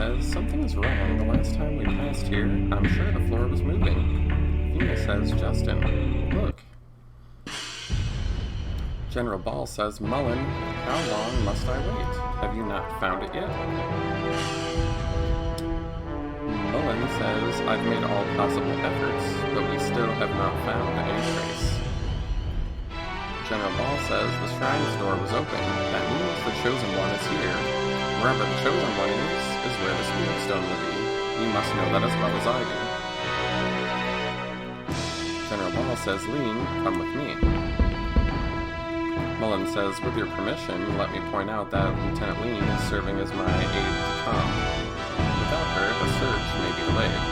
says, something is wrong. The last time we passed here, I'm sure the floor was moving. Fina says, Justin, look. General Ball says, Mullen, how long must I wait? Have you not found it yet? Mullen says, I've made all possible efforts, but we still have not found any trace. General Ball says, the shrine's door was open. That means the Chosen One is here. Wherever the Chosen One is where the Spirit Stone will be. You must know that as well as I do. General Ball says, Lean, come with me. Mullen says, with your permission, let me point out that Lieutenant Lean is serving as my aide-de-camp. Without her, the search may be delayed.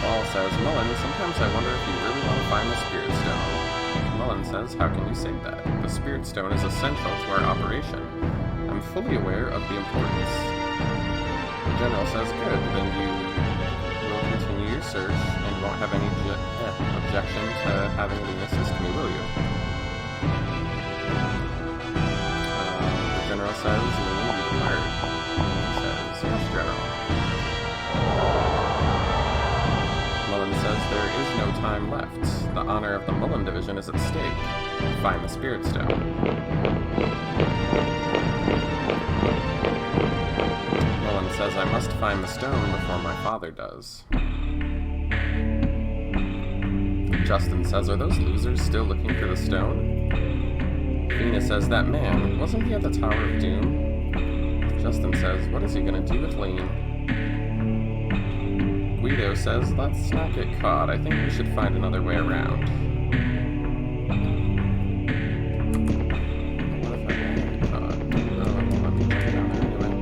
Ball says, Mullen, sometimes I wonder if you really want to find the Spirit Stone. Mullen says, how can you say that? The Spirit Stone is essential to our operation. I'm fully aware of the importance. The General says, good, then you will continue your search and won't have any objection to having Lean assist me, will you? The General says, Lean, you fired. He says, yes, General. Mullen says, there is no time left. The honor of the Mullen Division is at stake. Find the Spirit Stone. Mullen says, I must find the stone before my father does. Justin says, are those losers still looking for the stone? Fina says, that man, wasn't he at the Tower of Doom? Justin says, what is he gonna do with Lean? Guido says, let's not get caught. I think we should find another way around. What if I won't get caught? No, let me check down there anyway.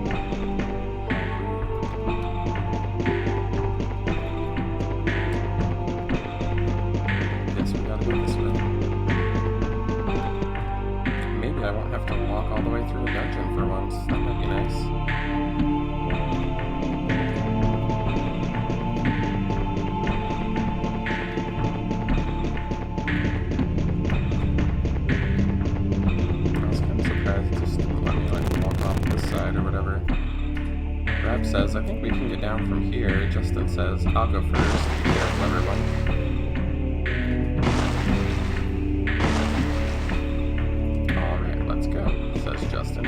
Guess we gotta go this way. Maybe I won't have to walk all the way through a dungeon for once. That might be nice. Says, I think we can get down from here. Justin says, I'll go first. Be careful, everyone. Alright, let's go, says Justin.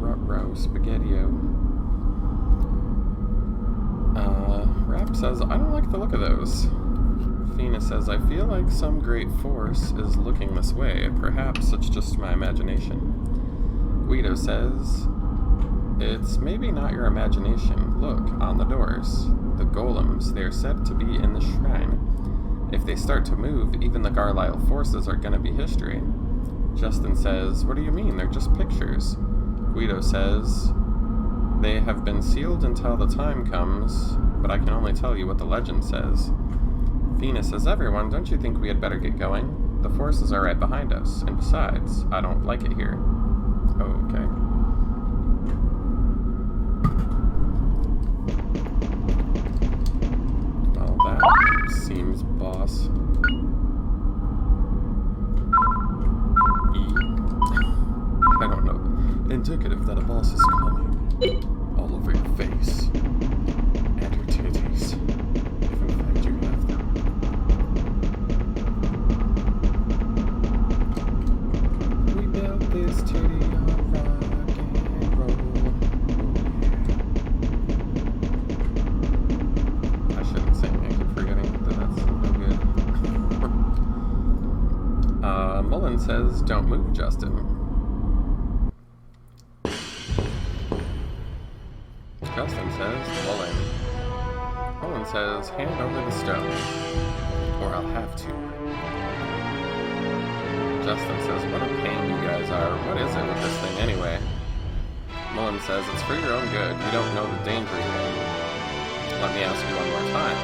Ruh-roh, spaghetti-o. Says, I don't like the look of those. Fina says, I feel like some great force is looking this way. Perhaps it's just my imagination. Guido says, it's maybe not your imagination. Look, on the doors. The golems, they are said to be in the shrine. If they start to move, even the Garlisle forces are gonna be history. Justin says, what do you mean? They're just pictures. Guido says, they have been sealed until the time comes, but I can only tell you what the legend says. Fina says, everyone, don't you think we had better get going? The forces are right behind us, and besides, I don't like it here. Oh, okay. Well, that seems boss. I don't know. Indicative that a boss is coming. All over your face. And your titties. If in fact you have them. We built this titty on rock and roll. I shouldn't sing. I keep forgetting that that's no good. Mullen says, don't move, Justin. Justin says, Mullen. Mullen says, hand over the stone, or I'll have to. Justin says, what a pain you guys are. What is it with this thing anyway? Mullen says, it's for your own good. You don't know the danger you're in. Let me ask you one more time.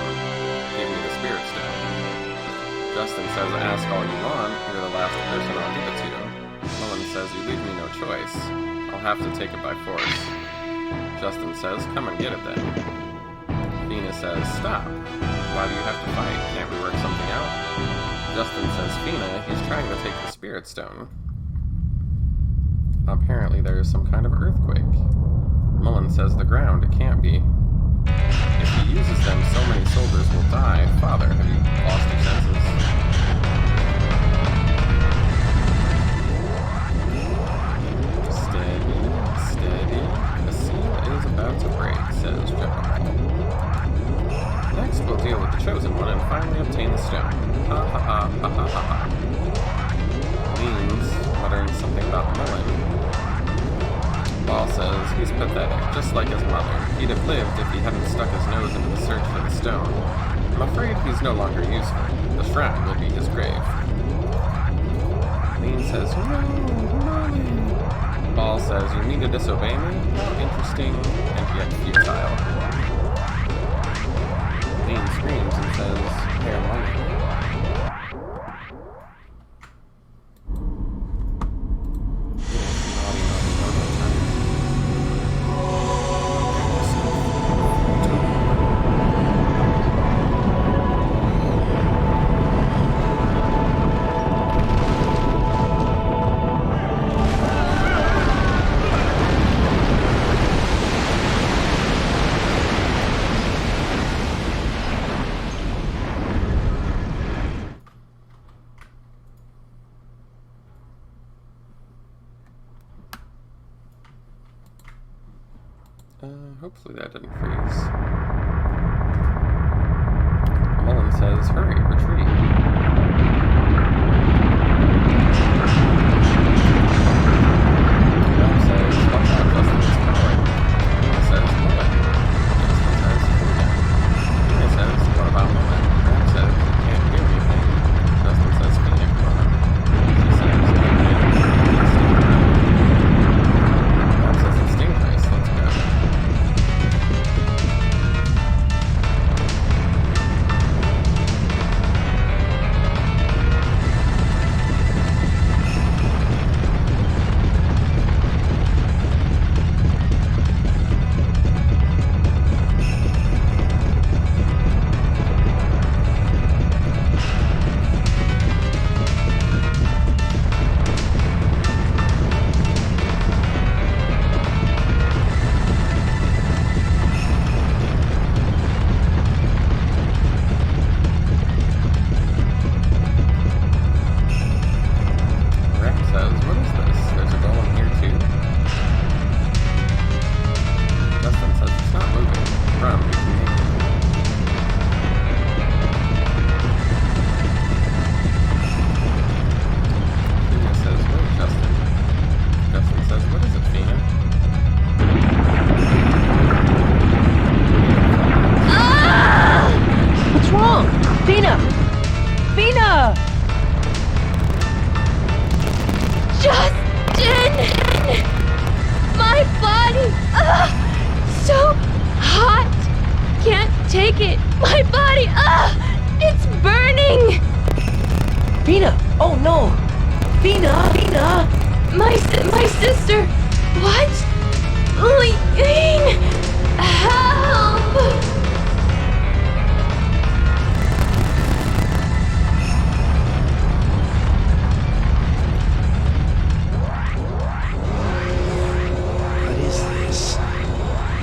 Give me the Spirit Stone. Justin says, ask all you want. You're the last person I'll give it to. Mullen says, you leave me no choice. I'll have to take it by force. Justin says, come and get it then. Fina says, stop. Why do you have to fight? Can't we work something out? Justin says, Fina, he's trying to take the Spirit Stone. Apparently there is some kind of earthquake. Mullen says, the ground, it can't be. If he uses them, so many soldiers will die. Father, have you lost your senses? Steady. The seal is about to break, says General. Next, we'll deal with the Chosen One and finally obtain the stone. Ha ha ha ha ha ha ha. Leans, muttering something about Mullen. Ball says, he's pathetic, just like his mother. He'd have lived if he hadn't stuck his nose into the search for the stone. I'm afraid he's no longer useful. The shrine will be his grave. Lean says, no, Molly. Ball says, you mean to disobey me? How interesting and yet futile. Lean screams and says, Hair Molly. Hopefully that didn't freeze. Mullen says, hurry, retreat. Mullen says, watch out, Justin is coming. Mullen says, Mullen. Justin says, Fina says, what about Mullen? Mullen says, he can't do anything. Justin says, Fina, come on. She says, Mullen says, it's sting race, let's go.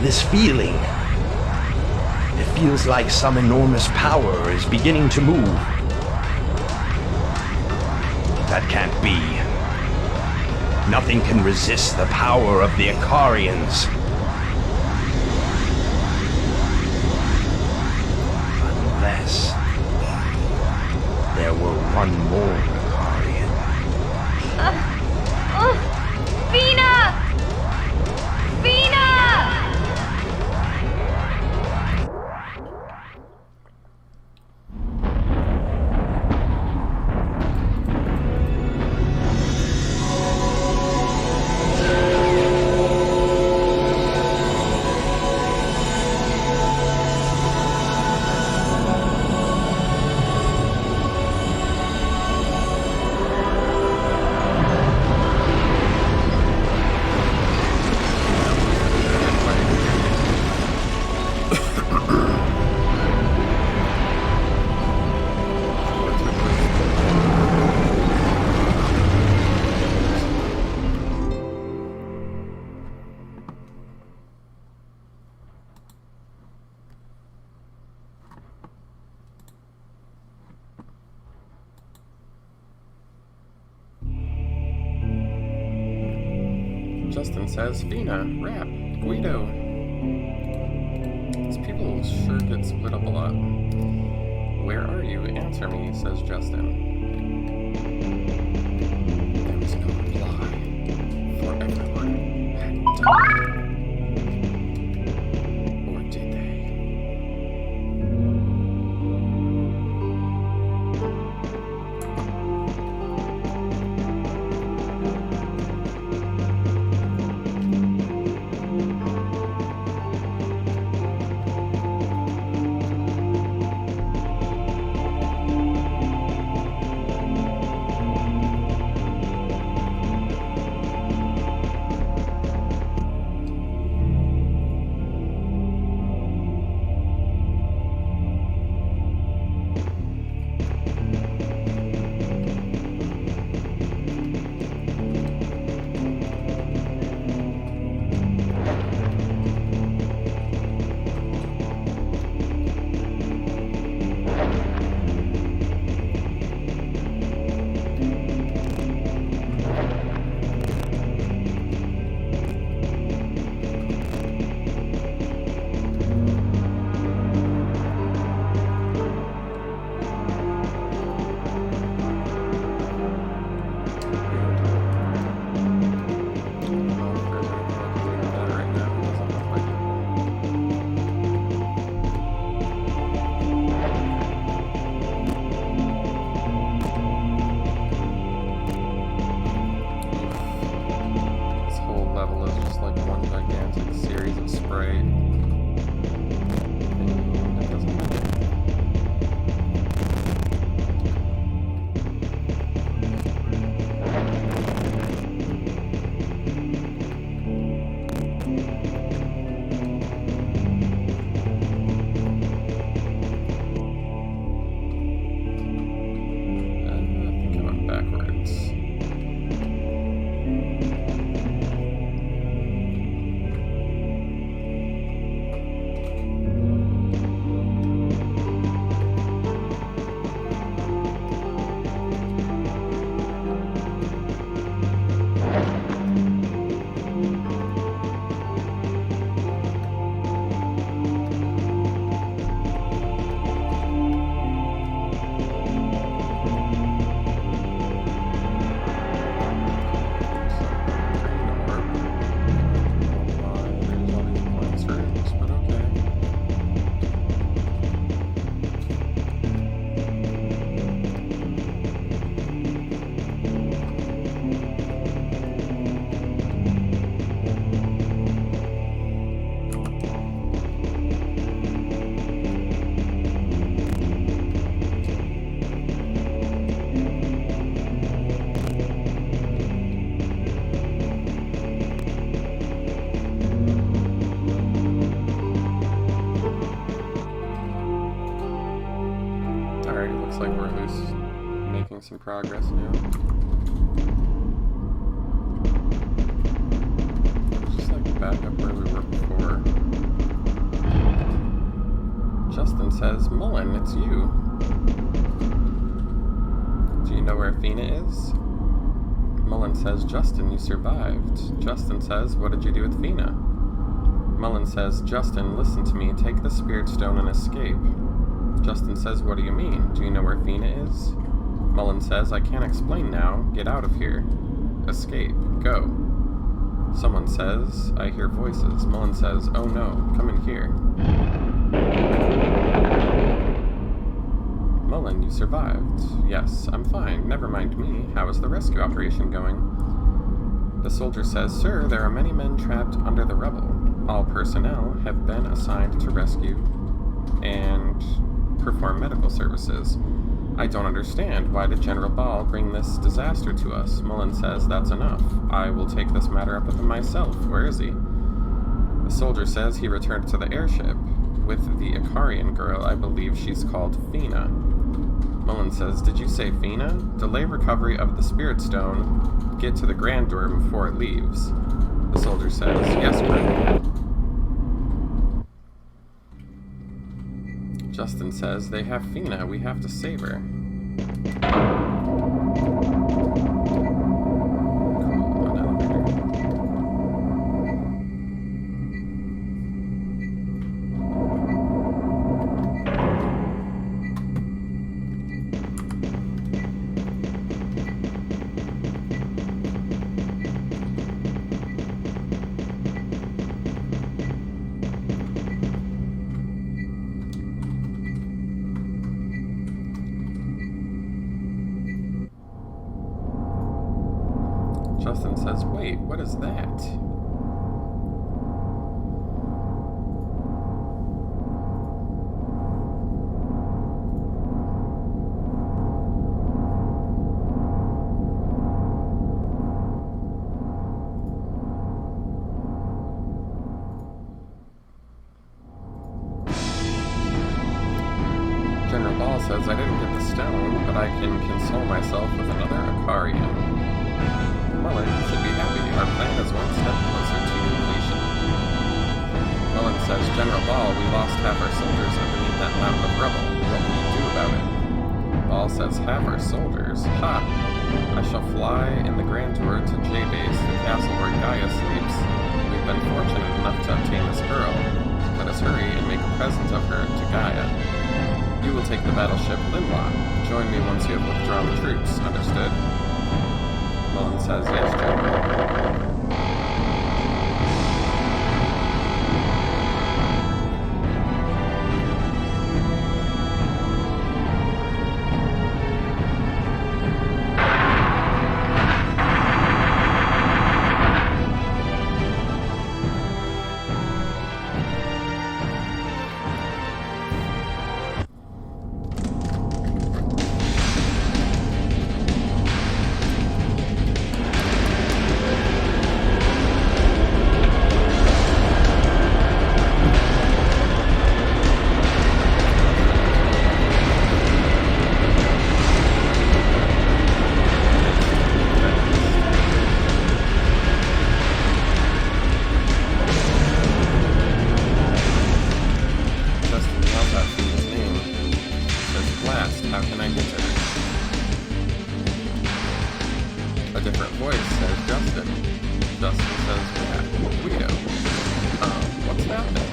This feeling. It feels like some enormous power is beginning to move. That can't be. Nothing can resist the power of the Icarians. Unless there were one more Icarian. Fina! Fina! Justin says, Fina, rap, Guido. These people sure get split up a lot. Where are you? Answer me, says Justin. There was no reply, for everyone had died. Or did they? Some progress now. Just like back up where we were before. Justin says, Mullen, it's you. Do you know where Fina is? Mullen says, Justin, you survived. Justin says, what did you do with Fina? Mullen says, Justin, listen to me. Take the spirit stone and escape. Justin says, what do you mean? Do you know where Fina is? Mullen says, I can't explain now. Get out of here. Escape. Go. Someone says, I hear voices. Mullen says, oh no, come in here. Mullen, you survived. Yes, I'm fine. Never mind me. How is the rescue operation going? The soldier says, Sir, there are many men trapped under the rubble. All personnel have been assigned to rescue and perform medical services. I don't understand. Why did General Ball bring this disaster to us? Mullen says, that's enough. I will take this matter up with him myself. Where is he? The soldier says he returned to the airship with the Icarian girl. I believe she's called Fina. Mullen says, did you say Fina? Delay recovery of the Spirit Stone. Get to the Grandia before it leaves. The soldier says, yes, Colonel. Justin says, they have Fina. We have to save her. Cool, an elevator. Justin says, wait, what is that? General Ball says, I didn't get the stone, but I can console myself with another Akarian. Mullen should be happy. Our plan is one step closer to completion. Mullen says, General Ball, we lost half our soldiers underneath that mountain of rubble. What will you do about it? Ball says, half our soldiers? Ha! I shall fly in the Grand Tour to J-Base, the castle where Gaia sleeps. We've been fortunate enough to obtain this girl. Let us hurry and make a present of her to Gaia. You will take the battleship Linla. Join me once you have withdrawn the troops. Understood? Mullen says, yes, General. How can I get to her? A different voice says Justin. Justin says, yeah, Guido. What's that then?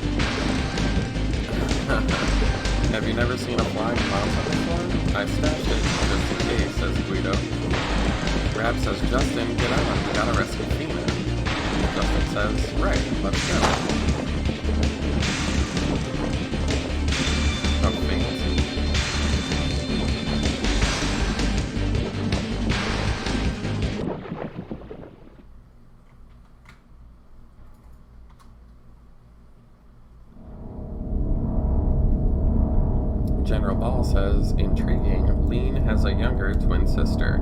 Have you never seen a flying mountain before? I stashed it just in case, says Guido. Rab says, Justin, get on, we gotta rescue Fina. Justin says, right, let's go. Oh, fancy. General Ball says, intriguing, Lean has a younger twin sister.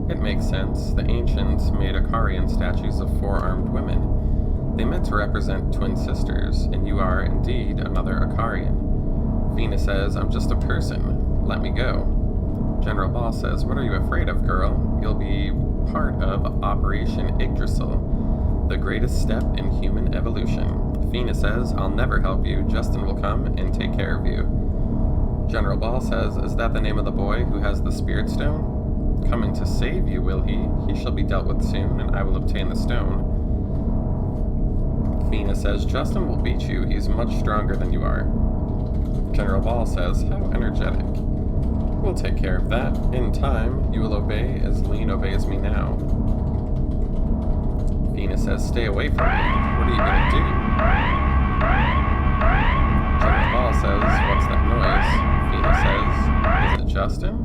It makes sense. The ancients made Akarian statues of four-armed women. They meant to represent twin sisters, and you are, indeed, another Akarian. Fina says, I'm just a person. Let me go. General Ball says, what are you afraid of, girl? You'll be part of Operation Yggdrasil, the greatest step in human evolution. Fina says, I'll never help you. Justin will come and take care of you. General Ball says, is that the name of the boy who has the spirit stone? Coming to save you, will he? He shall be dealt with soon, and I will obtain the stone. Fina says, Justin will beat you. He's much stronger than you are. General Ball says, how energetic. We'll take care of that. In time, you will obey as Lean obeys me now. Fina says, stay away from me. What are you going to do? General Ball says, what's that noise? Fina says, is it Justin?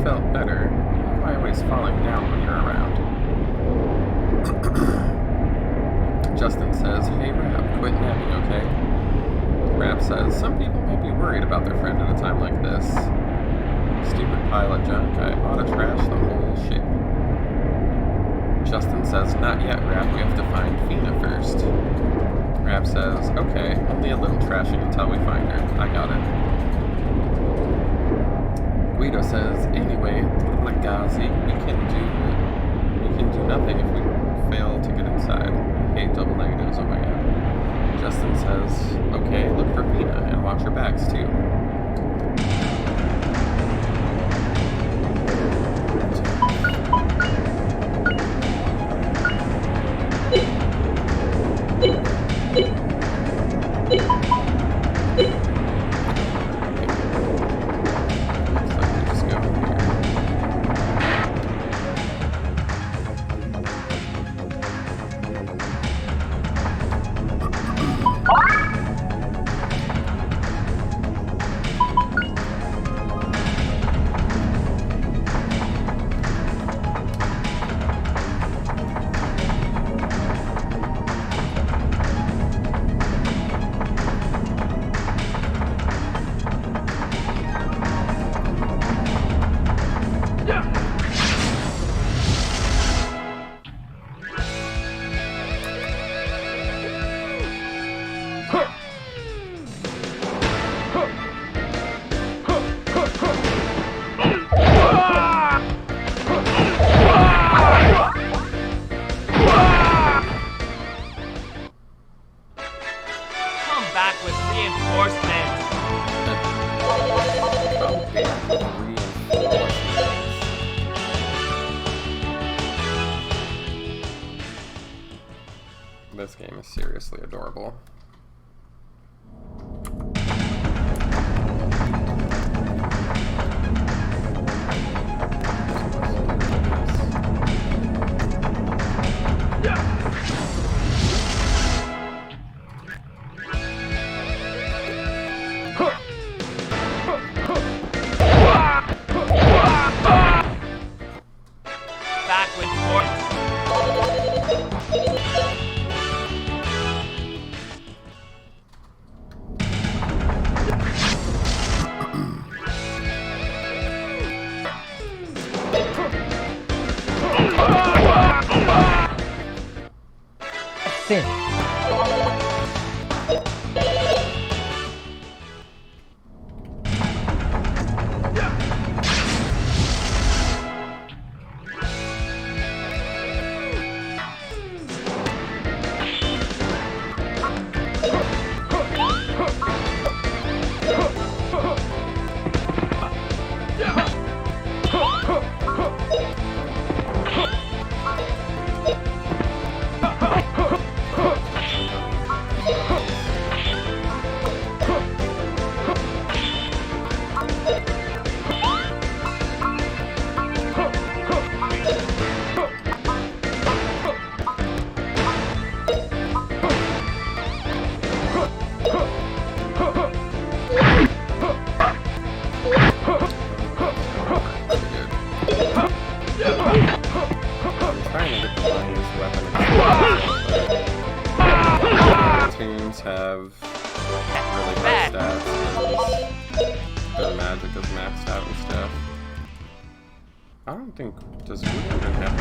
Felt better. Why always falling down when you're around? worried about their friend at a time like this. Stupid pile of junk, I ought to trash the whole ship. Justin says, not yet, Rap, we have to find Fina first. Rap says, okay, only a little trashing until we find her. I got it. Guido says, anyway, Ragazzi, we can do nothing if we fail to get inside. I hate double negatives, oh my god. Justin says, okay, look for Fina and watch her backs too. This game is seriously adorable. Sin. Have really high stats because their magic is maxed out and stuff. I don't think, does Guido even have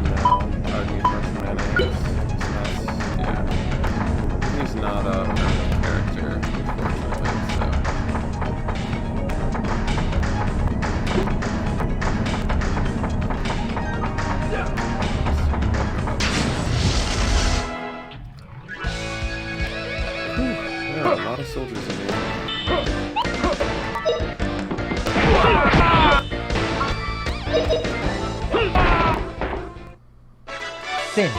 No, I would need more shenanigans. Yeah. He's not a permanent character, unfortunately, so. There are a lot of soldiers in here. Sin.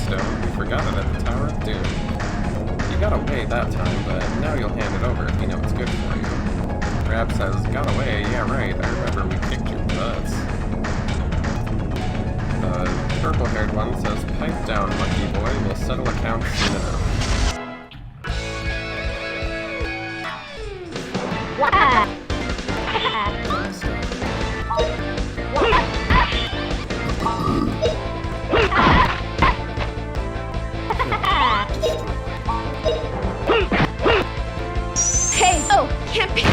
stone? We forgot it at the Tower of Doom. You got away that time, but now you'll hand it over if you know it's good for you. Rab says, got away? Yeah, right. I remember we kicked your butts. The purple-haired one says, pipe down, monkey boy. We'll settle accounts soon enough. Hey! Oh, can't be.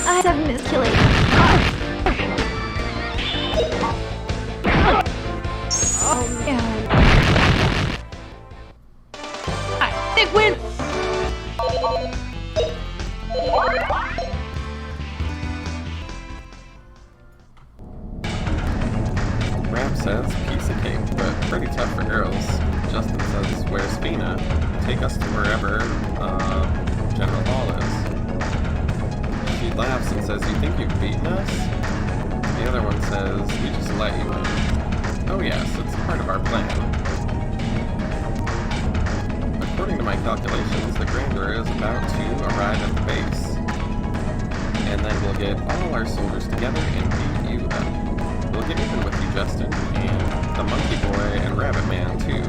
I have miscalculated. Oh man. I think win. Rab says, piece of cake, but pretty tough for girls. Justin says, where's Fina? Take us to wherever, General Hall is. She laughs and says, you think you've beaten us? The other one says, we just let you in. Oh yes, it's part of our plan. According to my calculations, the Grandia is about to arrive at the base. And then we'll get all our soldiers together and beat you up. We'll get even with you, Justin, and the Monkey Boy and Rabbit Man, too.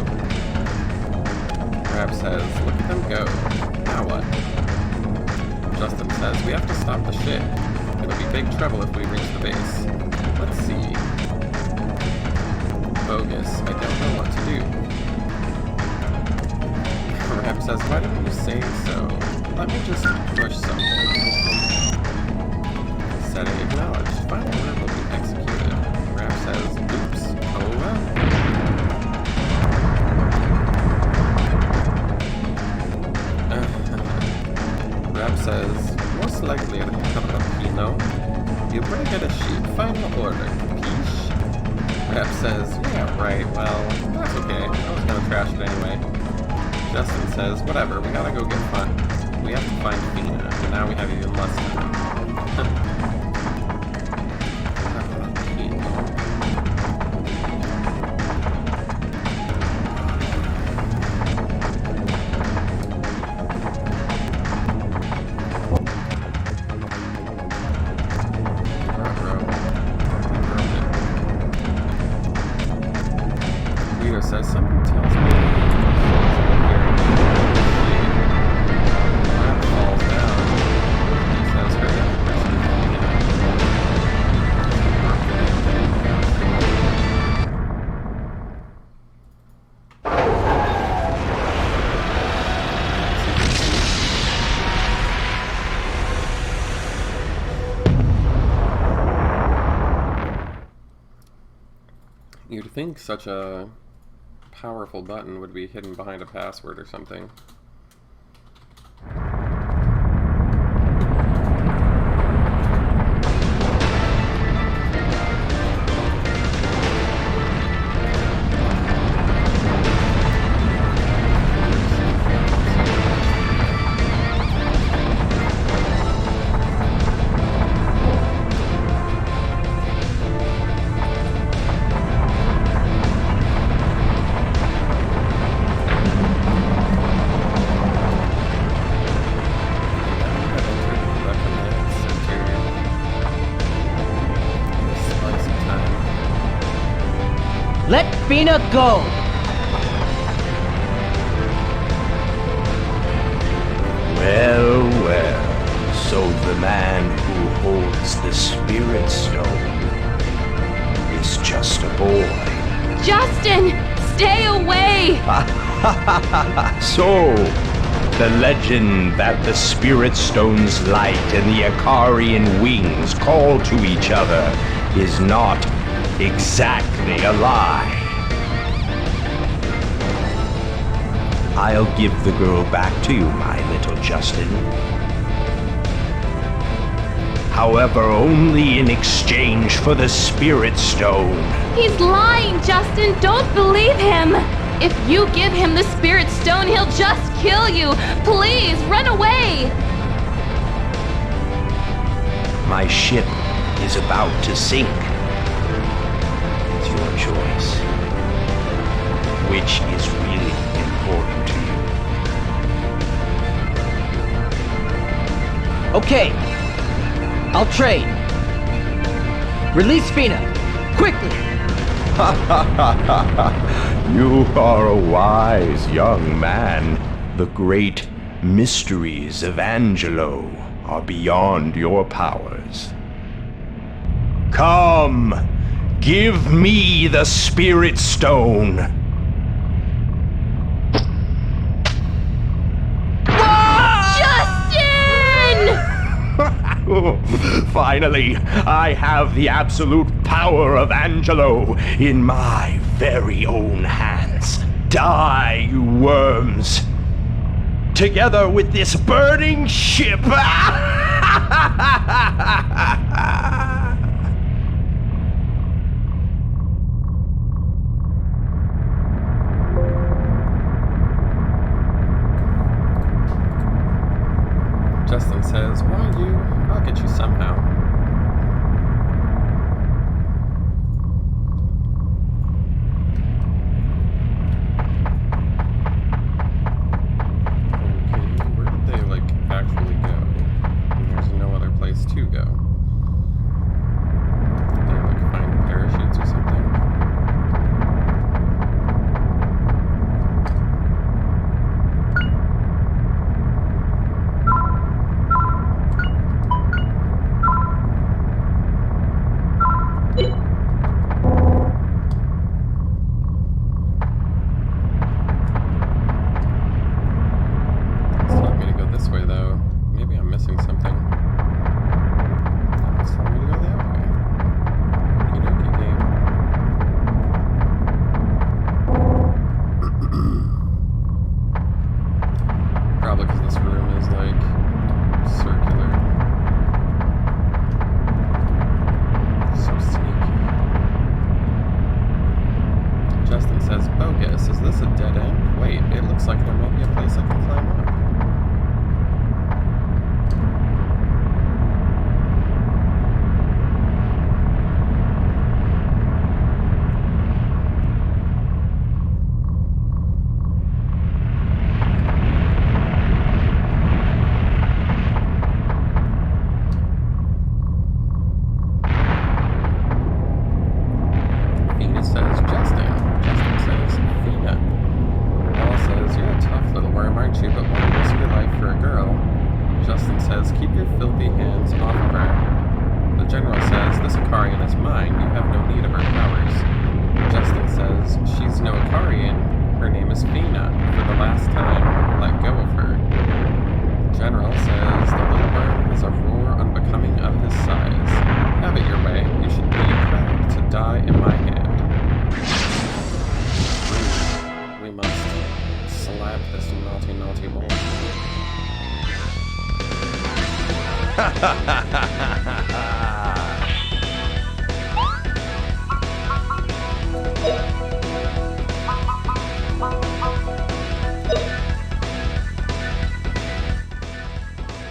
Rab says, look at them go. Now what? Justin says, we have to stop the ship. It'll be big trouble if we reach the base. Let's see. Bogus, I don't know what to do. Rab says, why didn't you say so? Let me just push something. Setting acknowledged. Final order will be executed. Rab says, oops. Oh well. Rab says, most likely a Cappuccino. You bring it a sheep. Final order. Capiche? Rab says, yeah, right, well, that's okay. I was gonna trash it anyway. Justin says, whatever, we gotta go get fun. We have to find Fina, and now we have even less time. Says something tells me Rab falls down. He says, hurry up, You'd think such a powerful button would be hidden behind a password or something. Let Fina go! Well, well. So the man who holds the Spirit Stone is just a boy. Justin, stay away! So, the legend that the Spirit Stone's light and the Ikarian wings call to each other is not exactly a lie. I'll give the girl back to you, my little Justin. However, only in exchange for the Spirit Stone. He's lying, Justin. Don't believe him. If you give him the Spirit Stone, he'll just kill you. Please, run away. My ship is about to sink. It's your choice. Which is really important to you? Okay. I'll trade. Release Fina. Quickly! You are a wise young man. The great mysteries of Angelo are beyond your powers. Come, give me the Spirit Stone. Finally, I have the absolute power of Angelo in my very own hands. Die, you worms! Together with this burning ship! Justin says, why you? I'll get you somehow. Okay, where did they, actually go? And there's no other place to go. Did they, find parachutes or something?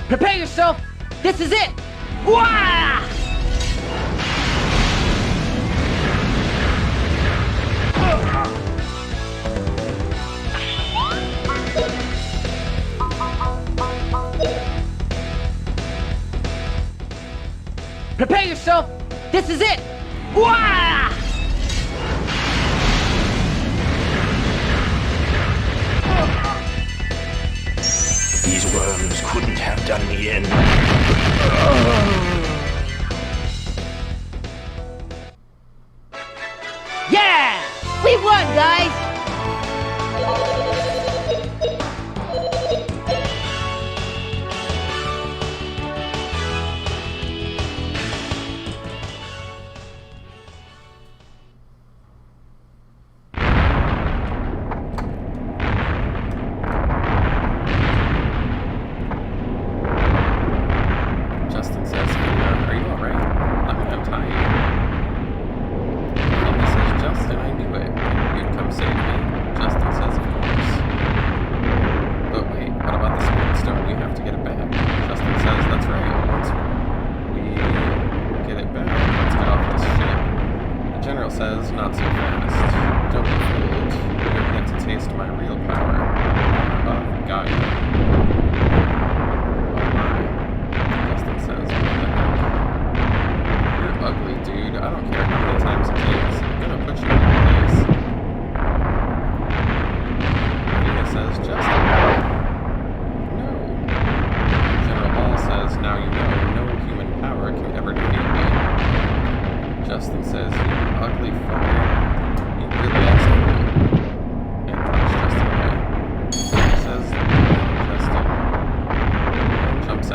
Prepare yourself! This is it! Wah! Prepare yourself! This is it! Wah! These worms couldn't have done me in. Yeah! We won, guys! Justin says,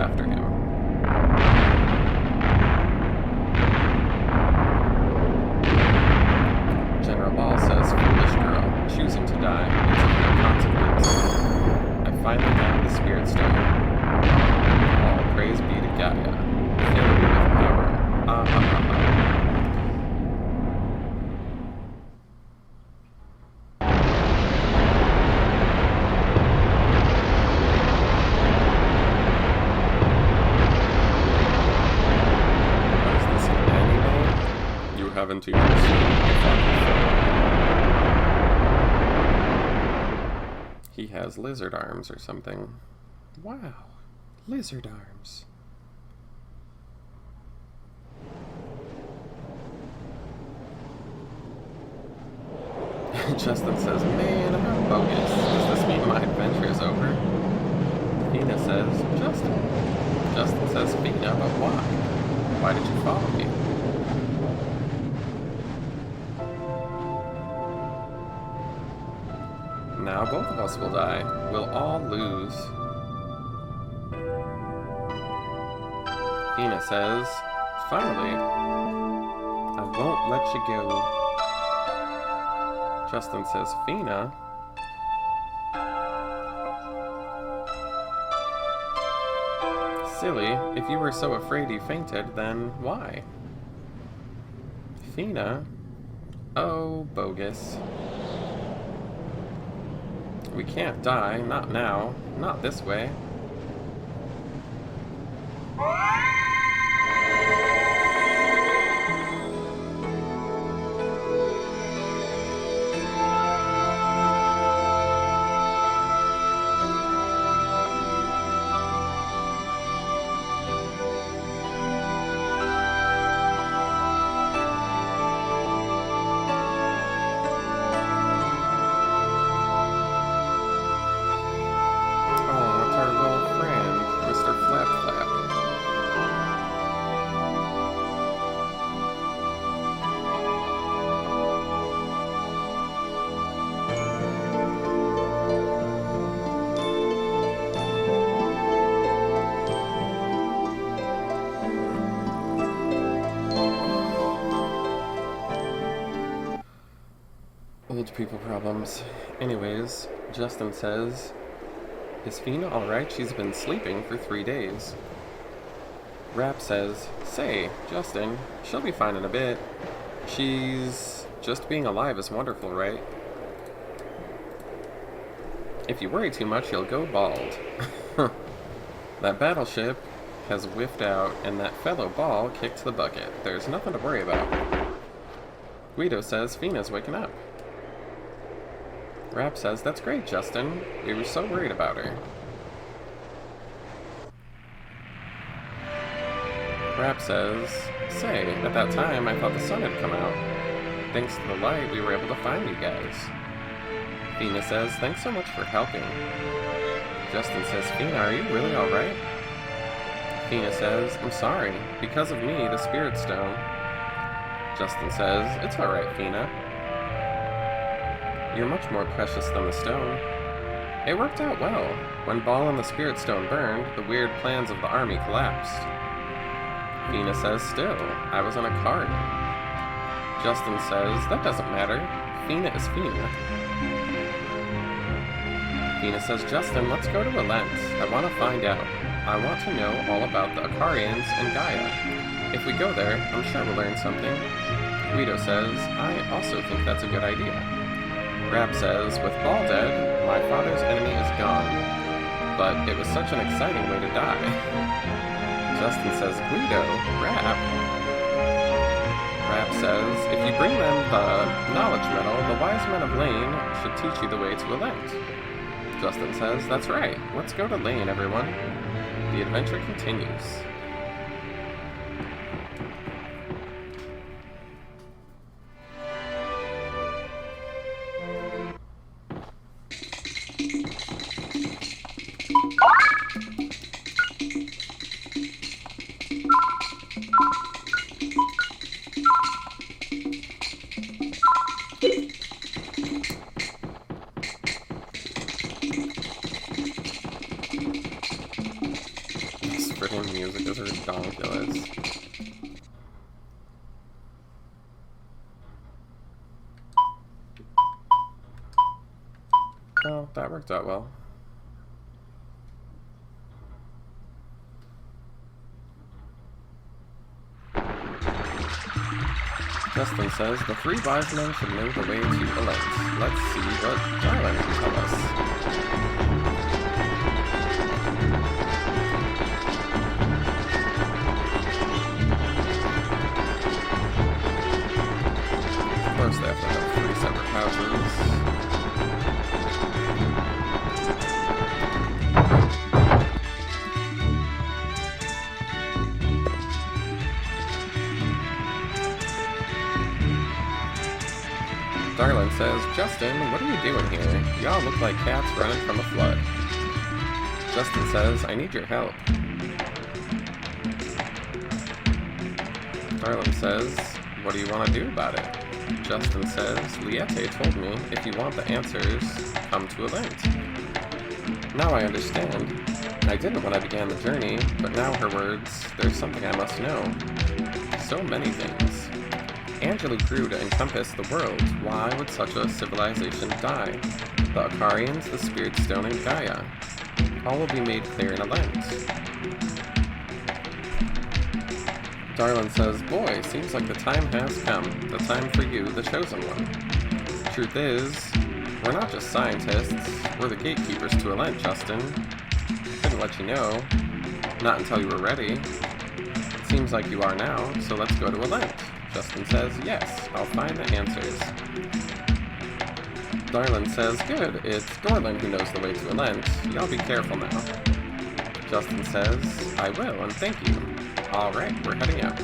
after him. General Ball says, "Foolish girl, choosing to die is of no consequence. I finally got the Spirit Stone. All praise be to Gaia. Fill me with power. Ah ha ha ha." Haven't you He has lizard arms or something. Wow, lizard arms. Justin says, "Man, how bogus. Does this mean my adventure is over?" Fina says, "Justin." Justin says, "Fina, but why? Why did you follow me?" Now both of us will die. We'll all lose. Fina says, "Finally, I won't let you go." Justin says, "Fina?" Silly, if you were so afraid you fainted, then why? Fina? Oh, bogus. We can't die, not now, not this way. Old people problems. Anyways, Justin says, "Is Fina alright? She's been sleeping for 3 days." Rap says, "Say, Justin, she'll be fine in a bit. She's... just being alive is wonderful, right? If you worry too much, you'll go bald." That battleship has whiffed out, and that fellow Ball kicked the bucket. There's nothing to worry about. Guido says Fina's waking up. Rap says, "That's great, Justin. We were so worried about her." Rap says, "Say, at that time I thought the sun had come out. Thanks to the light, we were able to find you guys." Fina says, "Thanks so much for helping." Justin says, "Fina, are you really alright?" Fina says, "I'm sorry. Because of me, the Spirit Stone." Justin says, "It's alright, Fina. You're much more precious than the stone." It worked out well. When Ball and the Spirit Stone burned, the weird plans of the army collapsed. Fina says, "Still, I was on a cart." Justin says, "That doesn't matter. Fina is Fina." Fina says, "Justin, let's go to Relent. I want to find out. I want to know all about the Icarians and Gaia. If we go there, I'm sure we'll learn something." Guido says, "I also think that's a good idea." Rap says, "With Ball dead, my father's enemy is gone. But it was such an exciting way to die." Justin says, "Guido, Rap." Rap says, "If you bring them the knowledge medal, the wise men of Lane should teach you the way to Relent." Justin says, "That's right. Let's go to Lane, everyone." The adventure continues. freaking music is ridiculous. Oh, that worked out well. Justin says, the three wise men should know the way to Elent. Let's see what Darlin can tell us. Of course they have to have 3 separate houses. Darlin says, Justin, what are you doing here? Y'all look like cats running from a flood. Justin says, I need your help. Darlin says, what do you want to do about it? Justin says, Liette told me if you want the answers, come to Elent. Now I understand. I didn't when I began the journey, but now her words, there's something I must know. So many things. Angelou grew to encompass the world. Why would such a civilization die? The Akarians, the Spirit Stone, and Gaia. All will be made clear in Elent. Darlin says, boy, seems like the time has come. The time for you, the chosen one. Truth is, we're not just scientists. We're the gatekeepers to Elent, Justin. Couldn't let you know. Not until you were ready. It seems like you are now, so let's go to Elent. Justin says, yes, I'll find the answers. Darlin says, good, it's Dorlin who knows the way to Elent. Y'all be careful now. Justin says, I will, and thank you. Alright, we're heading out.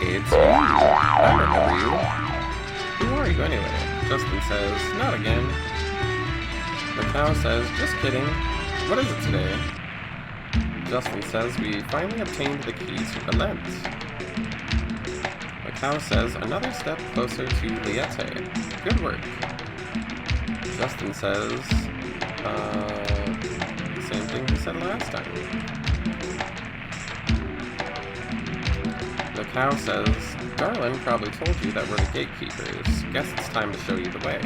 It's you. I remember you. Who are you anyway? Justin says, not again. The cow says, just kidding. What is it today? Justin says, we finally obtained the key to Elent. The cow says, another step closer to Liette. Good work. Justin says, same thing he said last time. The cow says, Darlin probably told you that we're the gatekeepers. Guess it's time to show you the way.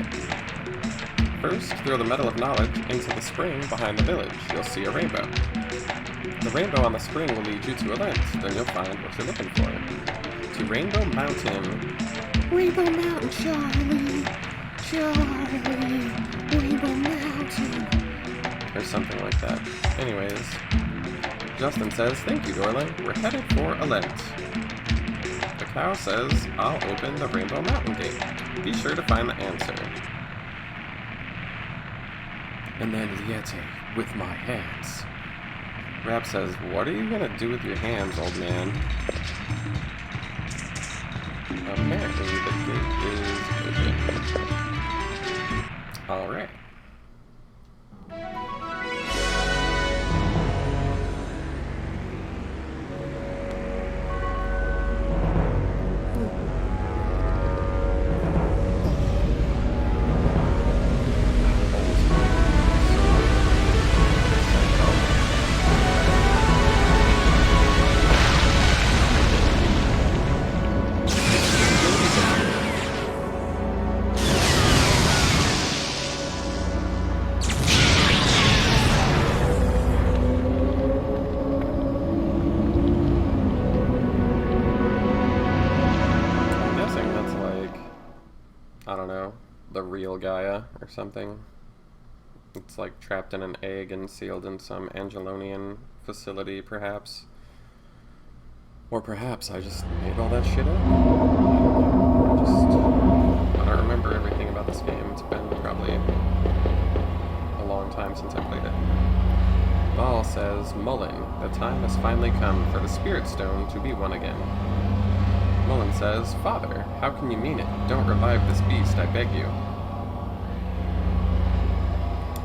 First, throw the Medal of Knowledge into the spring behind the village. You'll see a rainbow. The rainbow on the spring will lead you to Elent. Then you'll find what you're looking for. To Rainbow Mountain. Rainbow Mountain, Charlie! Charlie! Rainbow Mountain! Or something like that. Anyways, Justin says, thank you, Dorlin. We're headed for Elent. The cow says, I'll open the Rainbow Mountain Gate. Be sure to find the answer. And then Liette, with my hands. Rap says, what are you gonna do with your hands, old man? Apparently the gate is open. Alright. The real Gaia or something. It's like trapped in an egg and sealed in some Angelonian facility, perhaps. Or perhaps I just made all that shit up. I don't know. says, Mullen, the time has finally come for the Spirit Stone to be won again. Mullen says, Father, how can you mean it? Don't revive this beast, I beg you.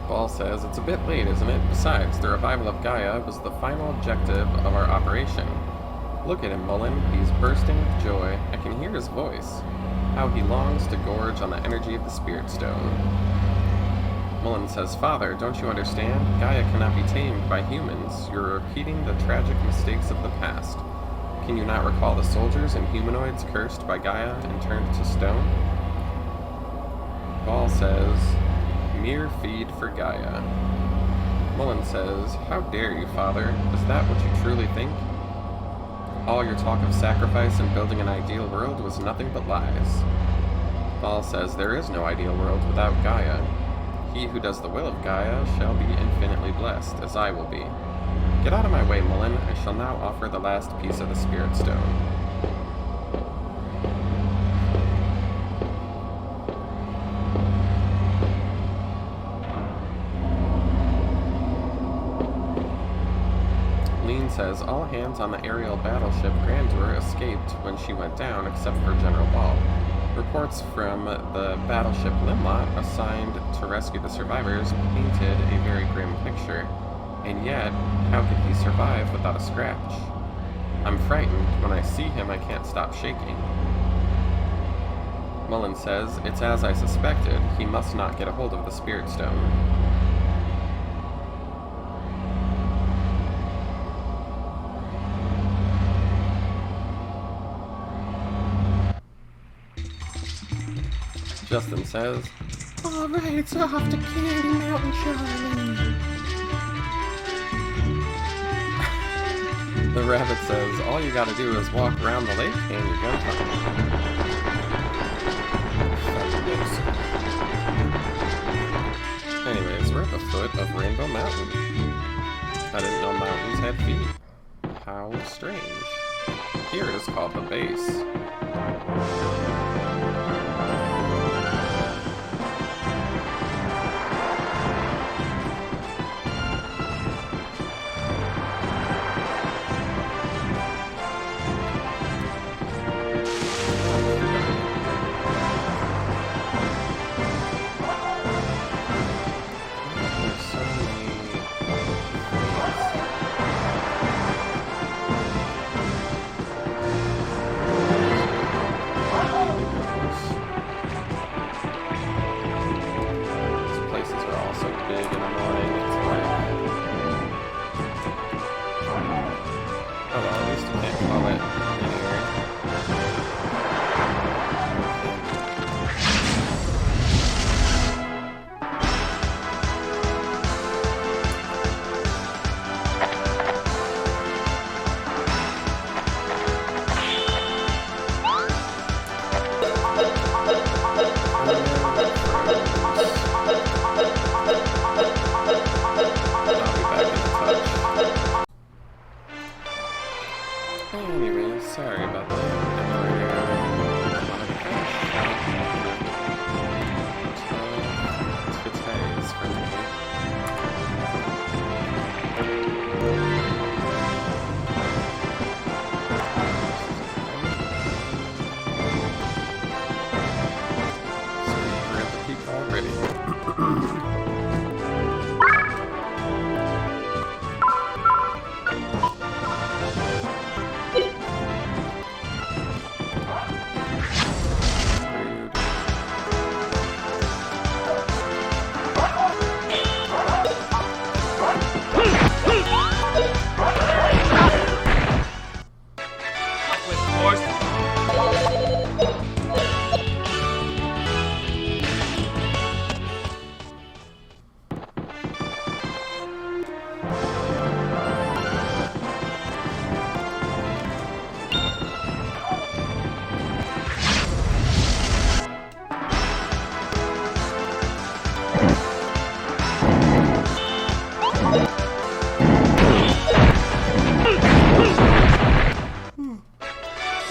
Ball says, it's a bit late, isn't it? Besides, the revival of Gaia was the final objective of our operation. Look at him, Mullen. He's bursting with joy. I can hear his voice. How he longs to gorge on the energy of the Spirit Stone. Mullen says, Father, don't you understand? Gaia cannot be tamed by humans. You're repeating the tragic mistakes of the past. Can you not recall the soldiers and humanoids cursed by Gaia and turned to stone? Ball says, mere feed for Gaia. Mullen says, how dare you, Father? Is that what you truly think? All your talk of sacrifice and building an ideal world was nothing but lies. Ball says, there is no ideal world without Gaia. He who does the will of Gaia shall be infinitely blessed, as I will be. Get out of my way, Mullen. I shall now offer the last piece of the Spirit Stone. Lean says, all hands on the aerial battleship Grandia escaped when she went down, except for General Ball. Reports from the battleship Limlot, assigned to rescue the survivors, painted a very grim picture. And yet, how could he survive without a scratch? I'm frightened. When I see him, I can't stop shaking. Mullen says, it's as I suspected. He must not get a hold of the Spirit Stone. Justin says, alright, it's off to Candy Mountain, Charlie. The rabbit says, all you gotta do is walk around the lake and you go home. Anyways, we're at the foot of Rainbow Mountain. I didn't know mountains had feet. How strange. Here it is called the base. Anyways, sorry about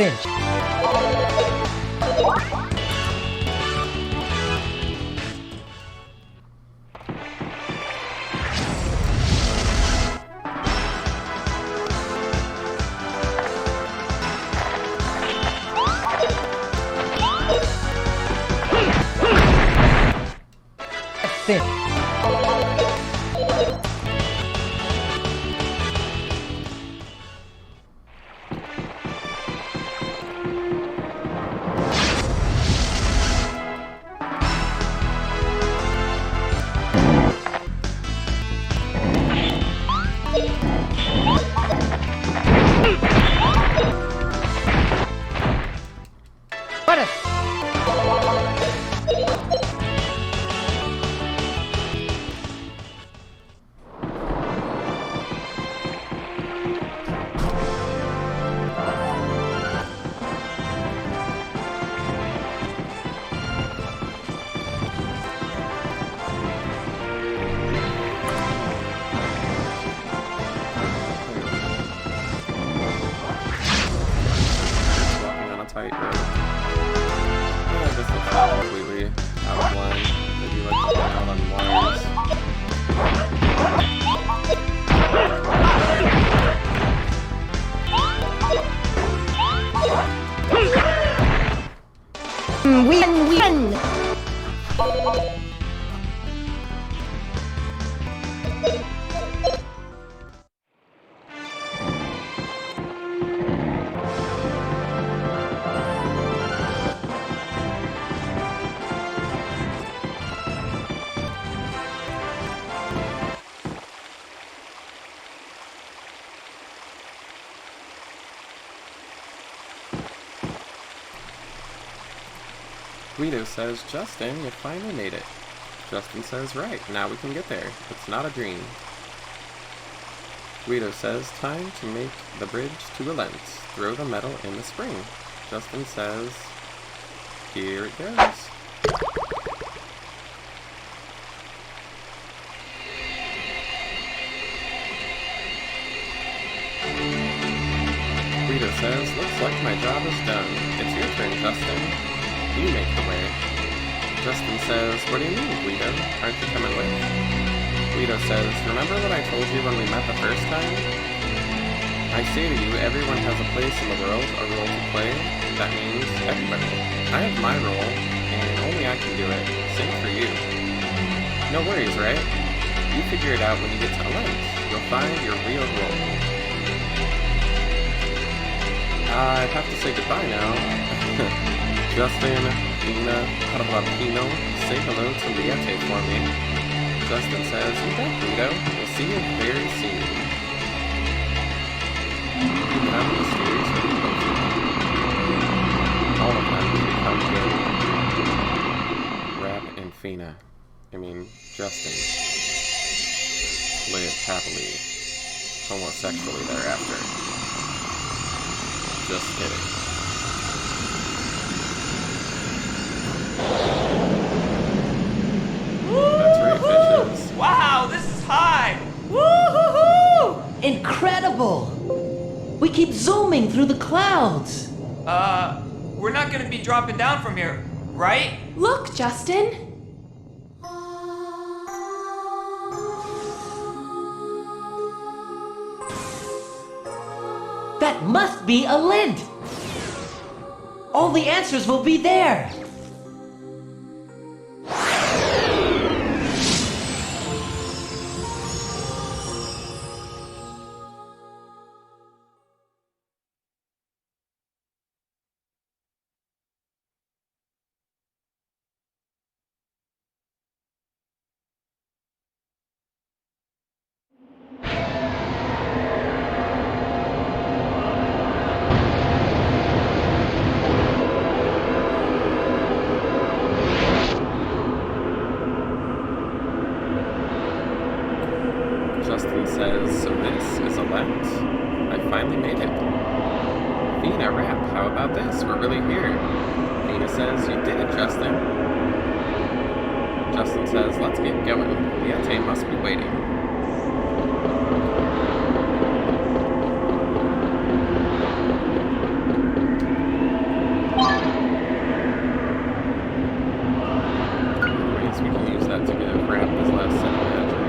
Finch. Justin. What a... Walking on a tightrope. Yeah, I guess that's not completely out of line. Maybe like walking out on wires. We win! Guido says, Justin, you finally made it. Justin says, right, now we can get there. It's not a dream. Guido says, time to make the bridge to Alent. Throw the metal in the spring. Justin says, here it goes. Guido says, looks like my job is done. It's your turn, Justin. You make the way. Justin says, what do you mean, Guido? Aren't you coming with? Guido says, remember what I told you when we met the first time? I say to you, everyone has a place in the world, a role to play. That means everybody. I have my role, and only I can do it. Same for you. No worries, right? You figure it out when you get to Alent. You'll find your real role. I have to say goodbye now. Justin, Ina, Pino, say hello to Liete for me. Justin says, you bet, Guido. We'll see you very soon. You have a mysterious revelation. All of them become good. Rab and Fina, Justin, live happily, homosexually thereafter. Just kidding. That's right, bitches. Wow, this is high! Woo-hoo-hoo! Incredible! We keep zooming through the clouds. We're not gonna be dropping down from here, right? Look, Justin. That must be Alent. All the answers will be there. Justin says, so this is Alent. I finally made it. Fina, Rap, how about this? We're really here. Fina says, you did it, Justin. Justin says, let's get going. Liete must be waiting. Anyways, we can use that to give Rap his last set of magic.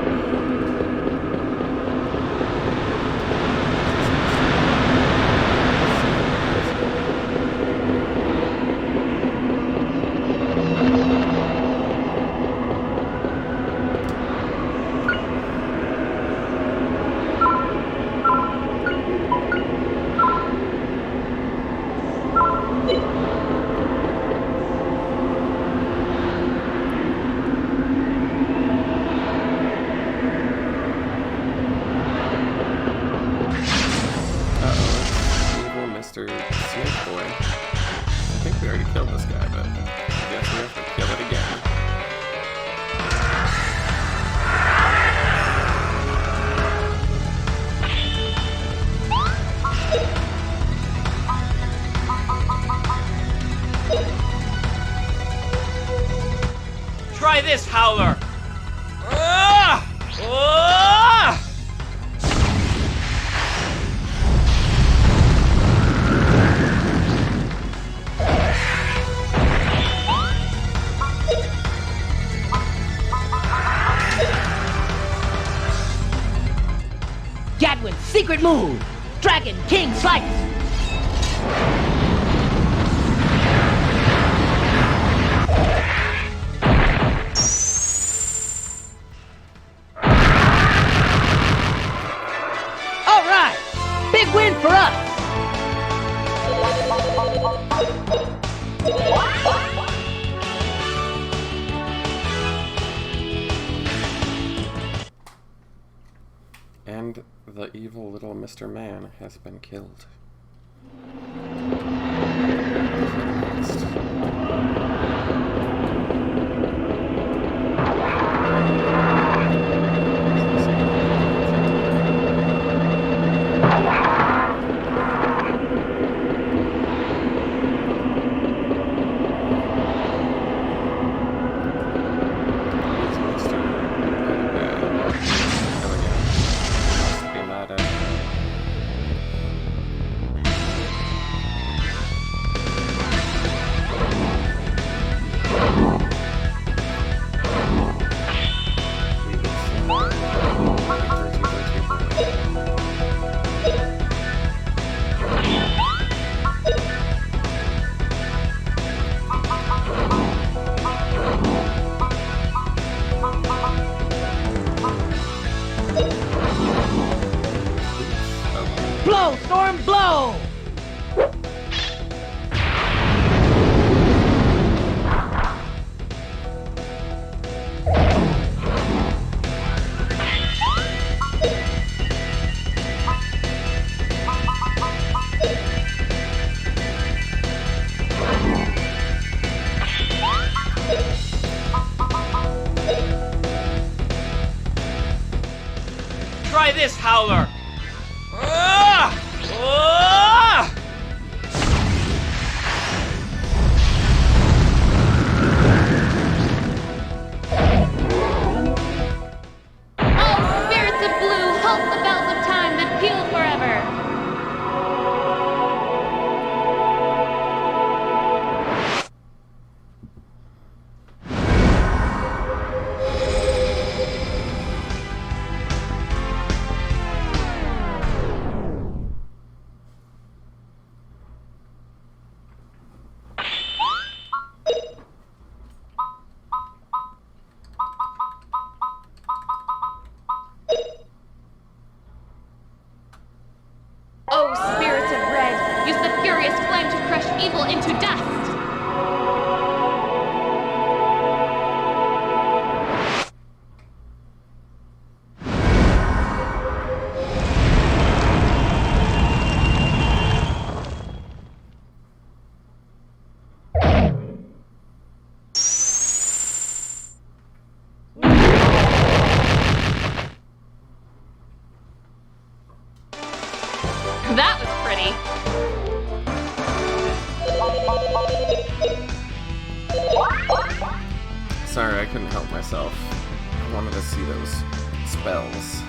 killed this guy, but I guess we have to kill it again. Try this, Howler! Ah! Ah! Gadwin's secret move! Dragon King Slice! Big win for us! And the evil little Mr. Man has been killed. Blow, Storm, blow! Try this, Howler! Ah! Ah! Oh, spirits of blue, halt the bells of time that peal forever! Oh, spirits of red, use the furious flame to crush evil into dust! That was pretty. Sorry, I couldn't help myself. I wanted to see those spells.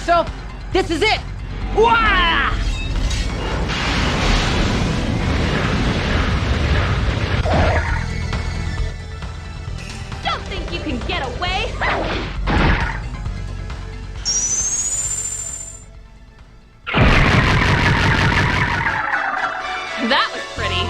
so? This is it! Wah! Don't think you can get away! That was pretty.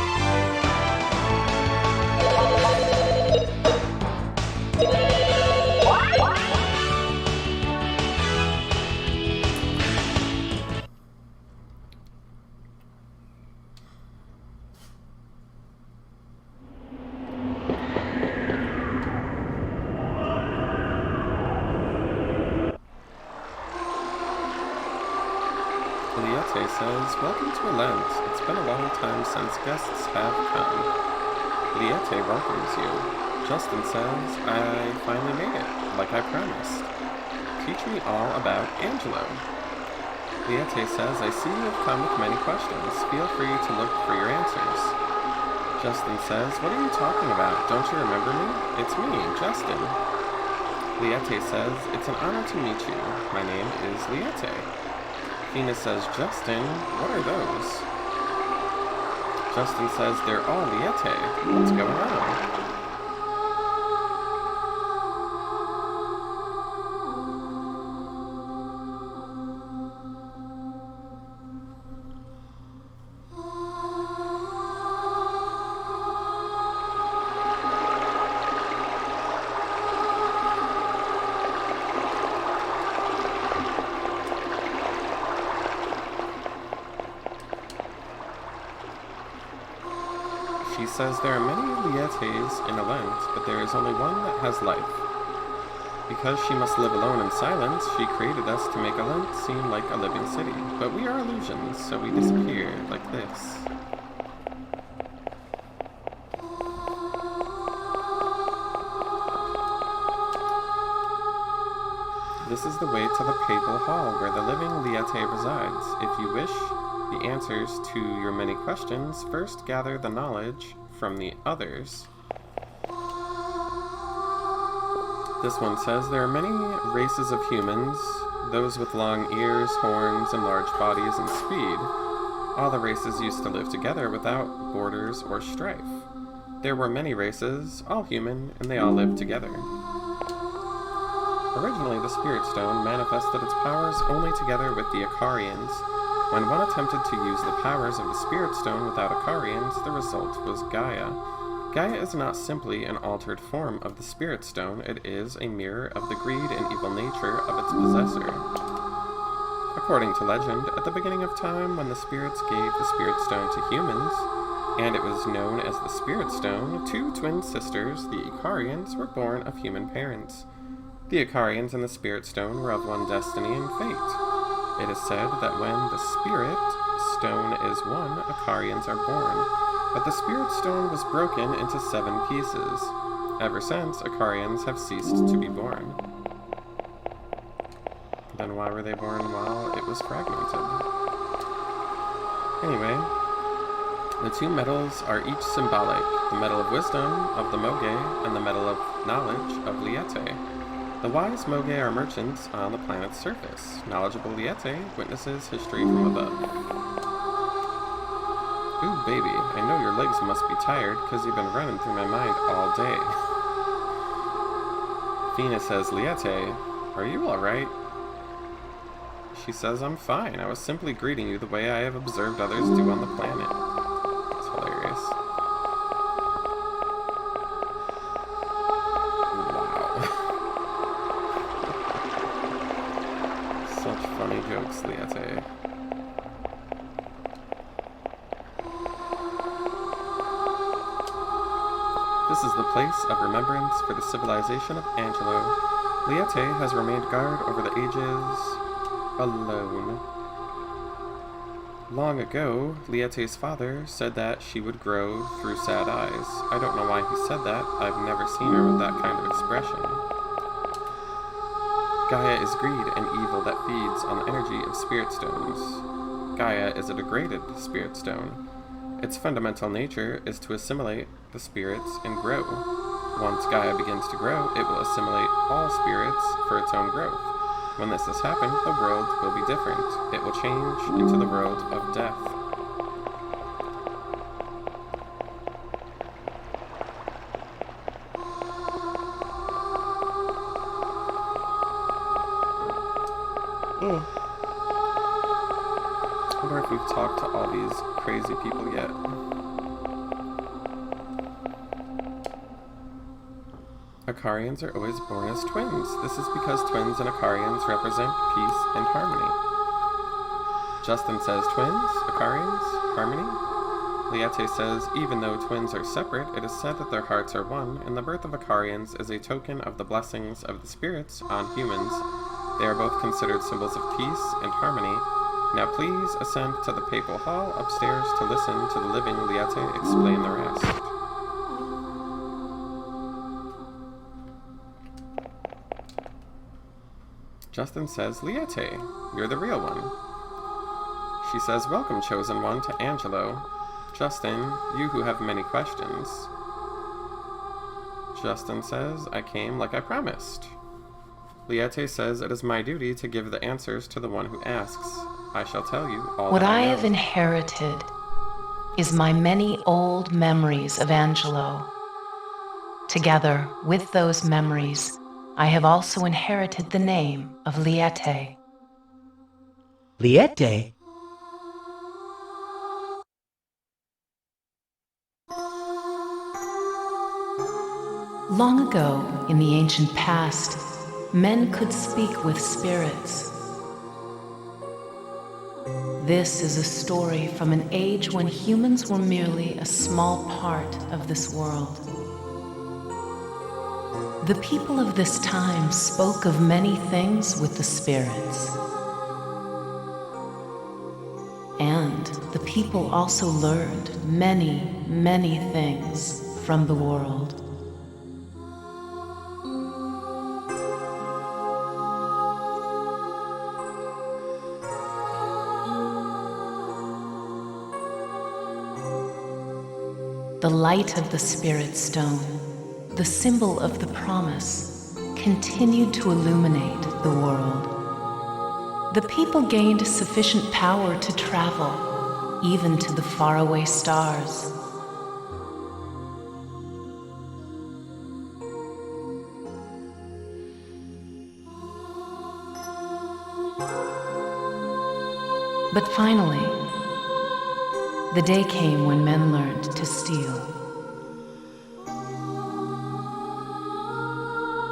Liete says, "Welcome to Lent. It's been a long time since guests have come." Liete welcomes you. Justin says, "I finally made it, like I promised. Teach me all about Angelo." Liete says, "I see you have come with many questions. Feel free to look for your answers." Justin says, "What are you talking about? Don't you remember me? It's me, Justin." Liete says, "It's an honor to meet you. My name is Liete." Fina says, "Justin, what are those?" Justin says, "They're all Liete. What's going on?" She says there are many Lietes in Lent, but there is only one that has life. Because she must live alone in silence, she created us to make Lent seem like a living city. But we are illusions, so we disappear like this. This is the way to the Papal Hall, where the living Liete resides. If you wish the answers to your many questions, first gather the knowledge from the others. This one says, there are many races of humans, those with long ears, horns, and large bodies and speed. All the races used to live together without borders or strife. There were many races, all human, and they all lived together. Originally, the Spirit Stone manifested its powers only together with the Icarians. When one attempted to use the powers of the Spirit Stone without Icarians, the result was Gaia. Gaia is not simply an altered form of the Spirit Stone, it is a mirror of the greed and evil nature of its possessor. According to legend, at the beginning of time, when the spirits gave the Spirit Stone to humans, and it was known as the Spirit Stone, two twin sisters, the Icarians, were born of human parents. The Icarians and the Spirit Stone were of one destiny and fate. It is said that when the Spirit Stone is one, Icarians are born, but the Spirit Stone was broken into 7 pieces. Ever since, Icarians have ceased to be born. Then why were they born while it was fragmented? Anyway, the two metals are each symbolic, the metal of wisdom of the Moge and the metal of knowledge of Liete. The wise Moge are merchants on the planet's surface. Knowledgeable Liete witnesses history from above. Ooh, baby, I know your legs must be tired because you've been running through my mind all day. Fina says, Liete, are you alright? She says, I'm fine. I was simply greeting you the way I have observed others do on the planet. It's hilarious. Such funny jokes, Liete. This is the place of remembrance for the civilization of Angelo. Liete has remained guard over the ages alone. Long ago, Liete's father said that she would grow through sad eyes. I don't know why he said that. I've never seen her with that kind of expression. Gaia is greed and evil that feeds on the energy of spirit stones. Gaia is a degraded spirit stone. Its fundamental nature is to assimilate the spirits and grow. Once Gaia begins to grow, it will assimilate all spirits for its own growth. When this has happened, the world will be different. It will change into the world of death. I wonder if we've talked to all these crazy people yet. Icarians are always born as twins. This is because twins and Icarians represent peace and harmony. Justin says twins, Icarians, harmony. Liete says even though twins are separate, it is said that their hearts are one, and the birth of Icarians is a token of the blessings of the spirits on humans. They are both considered symbols of peace and harmony. Now please ascend to the Papal Hall upstairs to listen to the living Liete explain the rest. Justin says, Liete, you're the real one. She says, welcome, chosen one, to Angelo. Justin, you who have many questions. Justin says, I came like I promised. Liete says, it is my duty to give the answers to the one who asks. I shall tell you all What that I I know. have inherited is my many old memories of Angelo. Together with those memories, I have also inherited the name of Liete. Liete? Long ago, in the ancient past, men could speak with spirits. This is a story from an age when humans were merely a small part of this world. The people of this time spoke of many things with the spirits. And the people also learned many, many things from the world. The light of the Spirit Stone, the symbol of the promise, continued to illuminate the world. The people gained sufficient power to travel, even to the faraway stars. But finally, the day came when men learned to steal.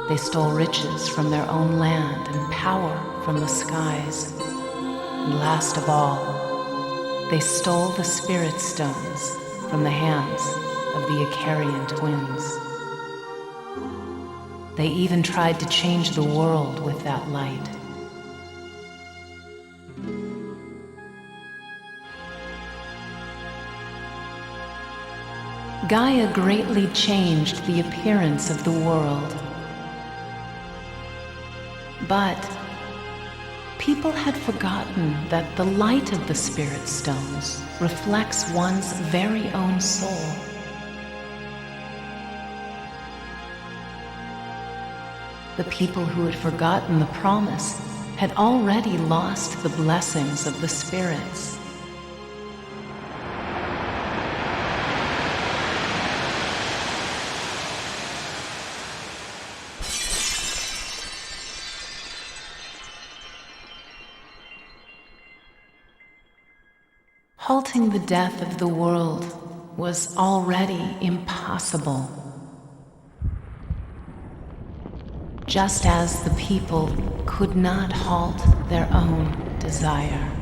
They stole riches from their own land and power from the skies. And last of all, they stole the spirit stones from the hands of the Icarian twins. They even tried to change the world with that light. Gaia greatly changed the appearance of the world. But people had forgotten that the light of the spirit stones reflects one's very own soul. The people who had forgotten the promise had already lost the blessings of the spirits. Halting the death of the world was already impossible. Just as the people could not halt their own desire.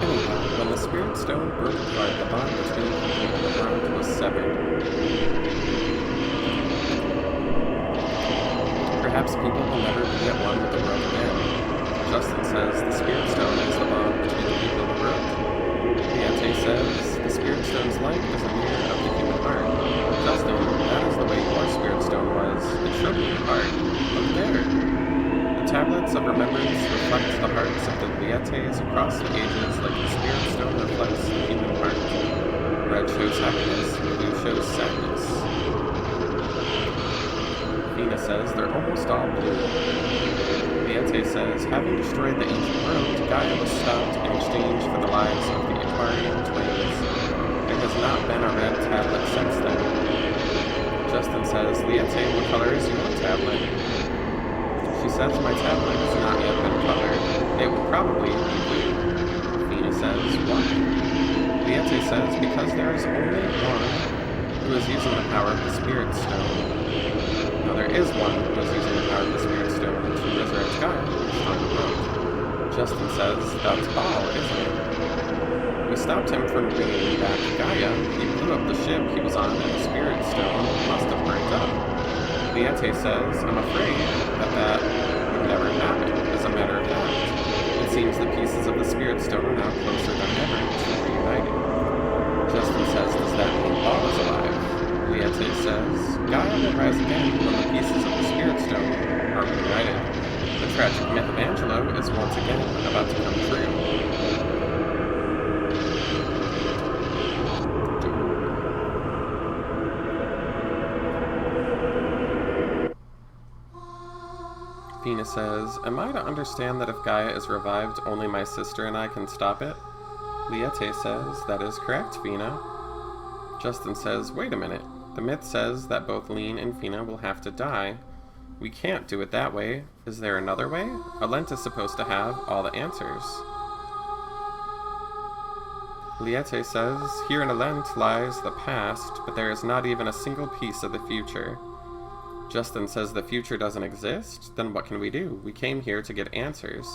Anyhow, when the spirit stone broke apart the bond between people Perhaps people will never be at one with the world again. Justin says the Spirit Stone is the bond between the people of the world. Liete says the Spirit Stone's light is a mirror of the human heart. Justin, that is the way your Spirit Stone was. It showed me your heart. Look there. The tablets of remembrance reflect the hearts of the Lietes across the ages like the Spirit Stone reflects the human heart. Red shows happiness, blue shows sadness. Fina says they're almost all blue. Liete says, having destroyed the ancient world, Gaia was stopped in exchange for the lives of the Aquarian twins. There has not been a red tablet since then. Justin says, Liete, what color is your tablet? She says, my tablet has not yet been colored. It will probably be blue. Fina says, why? Liete says, because there is only one who is using the power of the Spirit Stone. No, there is one who is using the power of the Spirit Stone to resurrect Gaia and destroy the world. Justin says, that's all, isn't it? We stopped him from bringing back Gaia. He blew up the ship he was on, and the Spirit Stone must have burned up. Liete says, I'm afraid that would never happen. As a matter of fact, it seems the pieces of the Spirit Stone are now closer than ever to reuniting. Justin says, does that mean all is alive? Liete says, Gaia will rise again when the pieces of the Spirit Stone are reunited. The tragic myth of Angelo is once again about to come true. Fina says, am I to understand that if Gaia is revived, only my sister and I can stop it? Liete says, that is correct, Fina. Justin says, wait a minute. The myth says that both Lean and Fina will have to die. We can't do it that way. Is there another way? Alent is supposed to have all the answers. Liete says, here in Alent lies the past, but there is not even a single piece of the future. Justin says the future doesn't exist? Then what can we do? We came here to get answers.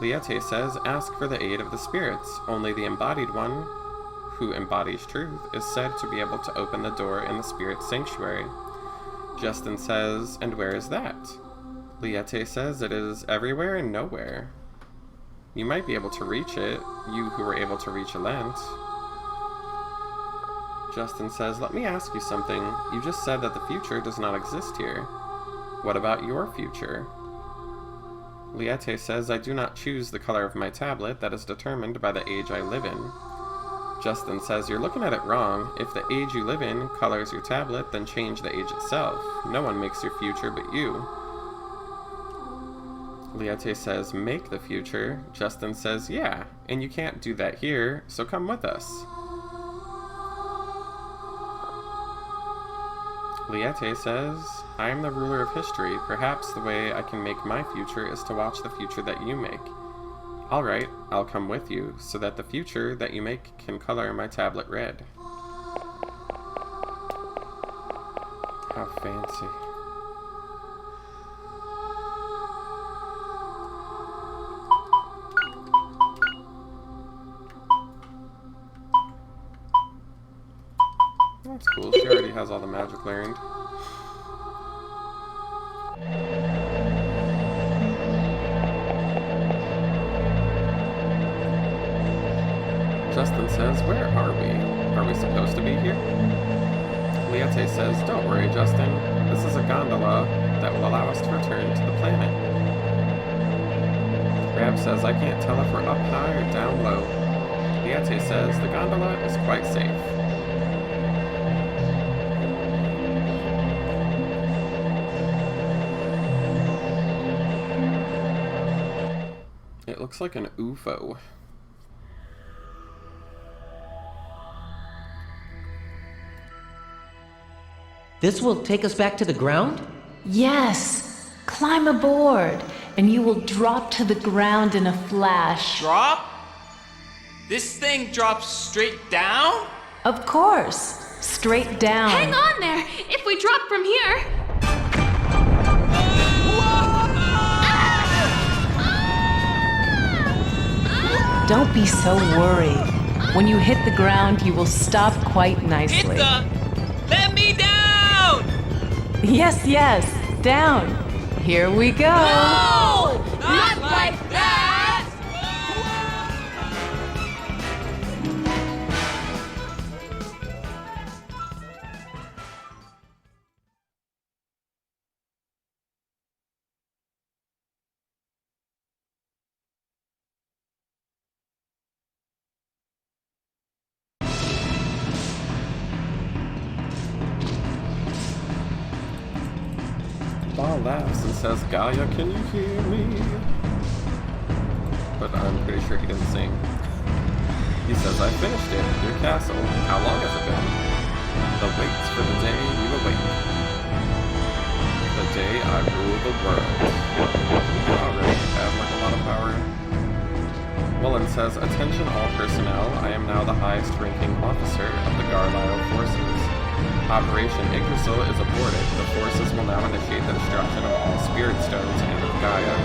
Liete says, ask for the aid of the spirits. Only the embodied one, who embodies truth, is said to be able to open the door in the spirit sanctuary. Justin says, and where is that? Liete says it is everywhere and nowhere. You might be able to reach it, you who were able to reach Alent. Justin says, let me ask you something. You just said that the future does not exist here. What about your future? Liete says, I do not choose the color of my tablet. That is determined by the age I live in. Justin says, you're looking at it wrong. If the age you live in colors your tablet, then change the age itself. No one makes your future but you. Liete says, make the future. Justin says, yeah, and you can't do that here, so come with us. Liete says, I am the ruler of history. Perhaps the way I can make my future is to watch the future that you make. Alright, I'll come with you, so that the future that you make can color my tablet red. How fancy. That's cool, she already has all the magic learned. Justin says, where are we? Are we supposed to be here? Liete says, don't worry, Justin. This is a gondola that will allow us to return to the planet. Rab says, I can't tell if we're up high or down low. Liete says, the gondola is quite safe. It looks like an UFO. This will take us back to the ground? Yes. Climb aboard, and you will drop to the ground in a flash. Drop? This thing drops straight down? Of course. Straight down. Hang on there! If we drop from here... Don't be so worried. When you hit the ground, you will stop quite nicely. Let me down! Yes, down. Here we go! No! Not like that! Ball laughs and says, Gaia, can you hear me? But I'm pretty sure he didn't sing. He says, I finished it, your castle. How long has it been? The waits for the day you await. The day I rule the world. You already have like a lot of power. Mullen says, attention all personnel, I am now the highest ranking officer of the Garlisle forces. Operation Yggdrasil is aborted. The forces will now initiate the destruction of all spirit stones and of Gaia.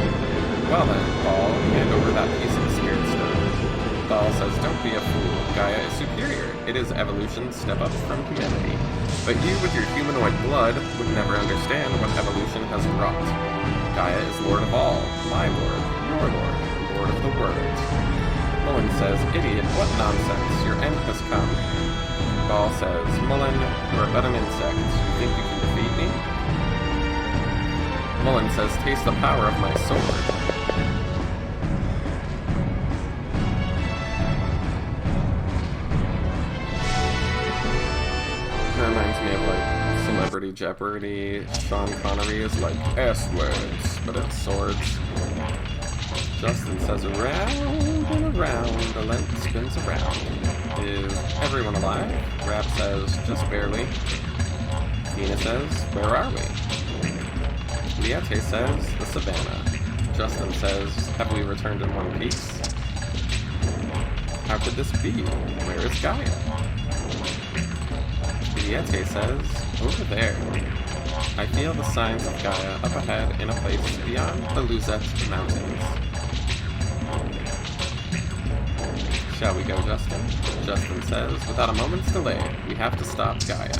Well then, Ball, hand over that piece of the spirit stone. Ball says, don't be a fool. Gaia is superior. It is evolution's step up from humanity. But you, with your humanoid blood, would never understand what evolution has wrought. Gaia is lord of all. My lord. Your lord. Lord of the world. Mullen says, idiot, what nonsense. Your end has come. Ball says, Mullen, you're but an insect. You think you can defeat me? Mullen says, taste the power of my sword. That reminds me of like Celebrity Jeopardy. Sean Connery is like S-words, but it's swords. Justin says, around and around, the length spins around. Is everyone alive? Rap says, just barely. Nina says, where are we? Liete says, the savannah. Justin says, have we returned in one piece? How could this be? Where is Gaia? Liete says, over there. I feel the signs of Gaia up ahead in a place beyond the Luzette Mountains. Shall we go, Justin? Justin says, without a moment's delay, we have to stop Gaia.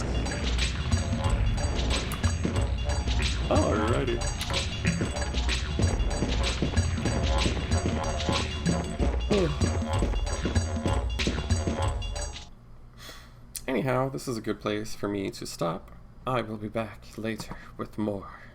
Alrighty. Anyhow, this is a good place for me to stop. I will be back later with more.